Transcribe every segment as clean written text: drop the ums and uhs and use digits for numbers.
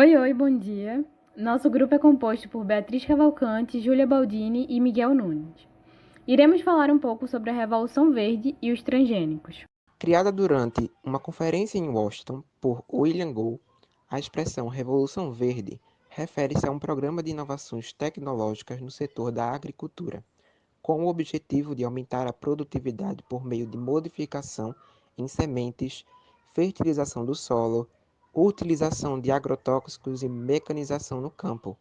Oi, bom dia. Nosso grupo é composto por Beatriz Cavalcante, Júlia Baldini e Miguel Nunes. Iremos falar um pouco sobre a Revolução Verde e os transgênicos. Criada durante uma conferência em Washington por William Gould, a expressão Revolução Verde refere-se a um programa de inovações tecnológicas no setor da agricultura, com o objetivo de aumentar a produtividade por meio de modificação em sementes, fertilização do solo, utilização de agrotóxicos e mecanização no campo.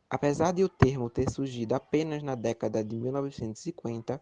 Apesar de o termo ter surgido apenas na década de 1950,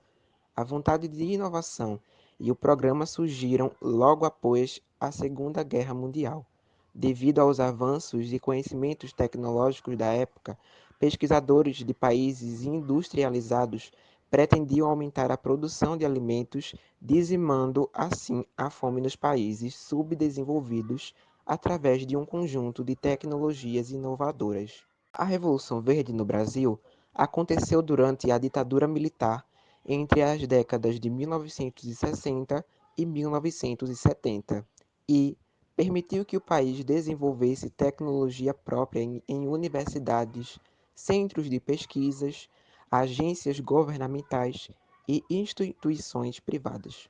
a vontade de inovação e o programa surgiram logo após a Segunda Guerra Mundial. Devido aos avanços e conhecimentos tecnológicos da época, pesquisadores de países industrializados pretendiam aumentar a produção de alimentos, dizimando assim a fome nos países subdesenvolvidos através de um conjunto de tecnologias inovadoras. A Revolução Verde no Brasil aconteceu durante a ditadura militar entre as décadas de 1960 e 1970 e permitiu que o país desenvolvesse tecnologia própria em universidades, centros de pesquisas, agências governamentais e instituições privadas.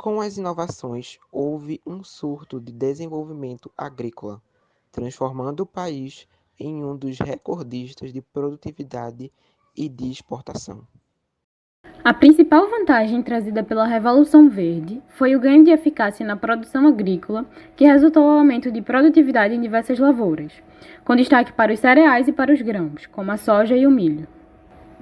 Com as inovações, houve um surto de desenvolvimento agrícola, transformando o país em um dos recordistas de produtividade e de exportação. A principal vantagem trazida pela Revolução Verde foi o ganho de eficácia na produção agrícola, que resultou ao aumento de produtividade em diversas lavouras, com destaque para os cereais e para os grãos, como a soja e o milho.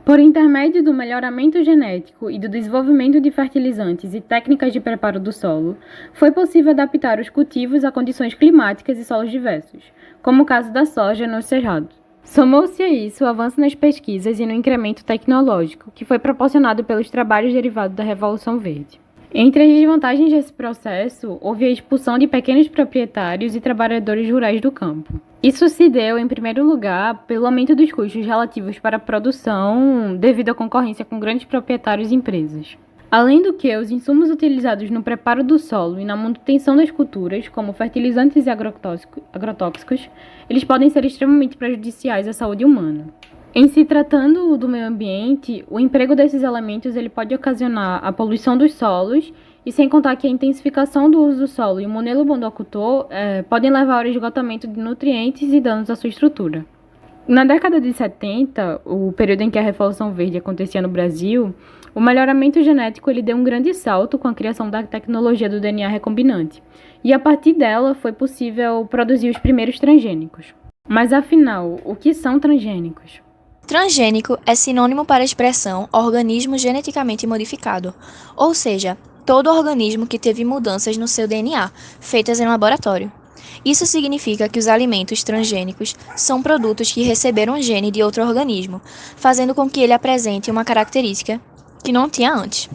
Por intermédio do melhoramento genético e do desenvolvimento de fertilizantes e técnicas de preparo do solo, foi possível adaptar os cultivos a condições climáticas e solos diversos, como o caso da soja no Cerrado. Somou-se a isso o avanço nas pesquisas e no incremento tecnológico, que foi proporcionado pelos trabalhos derivados da Revolução Verde. Entre as desvantagens desse processo, houve a expulsão de pequenos proprietários e trabalhadores rurais do campo. Isso se deu, em primeiro lugar, pelo aumento dos custos relativos para a produção devido à concorrência com grandes proprietários e empresas. Além do que, os insumos utilizados no preparo do solo e na manutenção das culturas, como fertilizantes e agrotóxicos, eles podem ser extremamente prejudiciais à saúde humana. Em se tratando do meio ambiente, o emprego desses elementos ele pode ocasionar a poluição dos solos, e sem contar que a intensificação do uso do solo e o monocultor podem levar ao esgotamento de nutrientes e danos à sua estrutura. Na década de 70, o período em que a Revolução Verde acontecia no Brasil, o melhoramento genético ele deu um grande salto com a criação da tecnologia do DNA recombinante, e a partir dela foi possível produzir os primeiros transgênicos. Mas afinal, o que são transgênicos? Transgênico é sinônimo para a expressão organismo geneticamente modificado, ou seja, todo organismo que teve mudanças no seu DNA, feitas em laboratório. Isso significa que os alimentos transgênicos são produtos que receberam um gene de outro organismo, fazendo com que ele apresente uma característica que não tinha antes.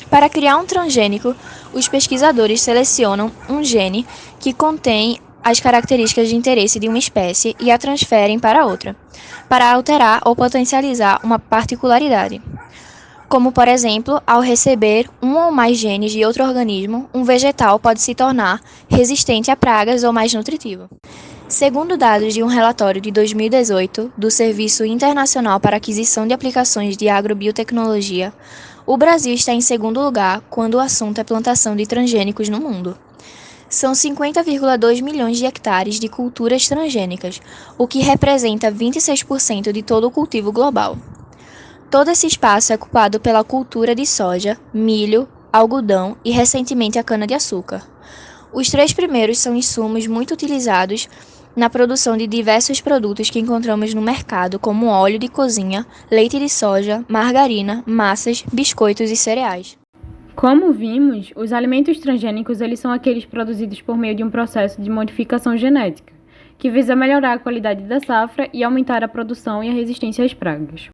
Para criar um transgênico, os pesquisadores selecionam um gene que contém as características de interesse de uma espécie e a transferem para outra, para alterar ou potencializar uma particularidade. Como, por exemplo, ao receber um ou mais genes de outro organismo, um vegetal pode se tornar resistente a pragas ou mais nutritivo. Segundo dados de um relatório de 2018 do Serviço Internacional para Aquisição de Aplicações de Agrobiotecnologia, o Brasil está em segundo lugar quando o assunto é plantação de transgênicos no mundo. São 50,2 milhões de hectares de culturas transgênicas, o que representa 26% de todo o cultivo global. Todo esse espaço é ocupado pela cultura de soja, milho, algodão e recentemente a cana-de-açúcar. Os três primeiros são insumos muito utilizados na produção de diversos produtos que encontramos no mercado, como óleo de cozinha, leite de soja, margarina, massas, biscoitos e cereais. Como vimos, os alimentos transgênicos eles são aqueles produzidos por meio de um processo de modificação genética, que visa melhorar a qualidade da safra e aumentar a produção e a resistência às pragas.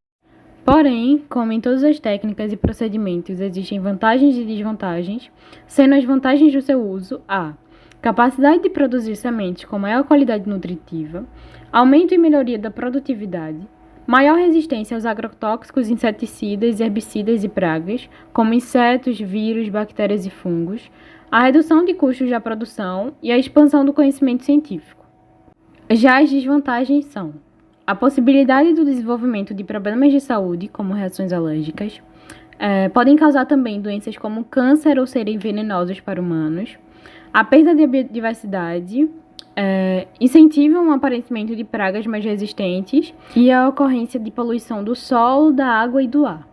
Porém, como em todas as técnicas e procedimentos existem vantagens e desvantagens, sendo as vantagens do seu uso a capacidade de produzir sementes com maior qualidade nutritiva, aumento e melhoria da produtividade, maior resistência aos agrotóxicos, inseticidas, herbicidas e pragas, como insetos, vírus, bactérias e fungos, a redução de custos da produção e a expansão do conhecimento científico. Já as desvantagens são a possibilidade do desenvolvimento de problemas de saúde, como reações alérgicas, podem causar também doenças como câncer ou serem venenosas para humanos, a perda de biodiversidade, incentivam o aparecimento de pragas mais resistentes e a ocorrência de poluição do solo, da água e do ar.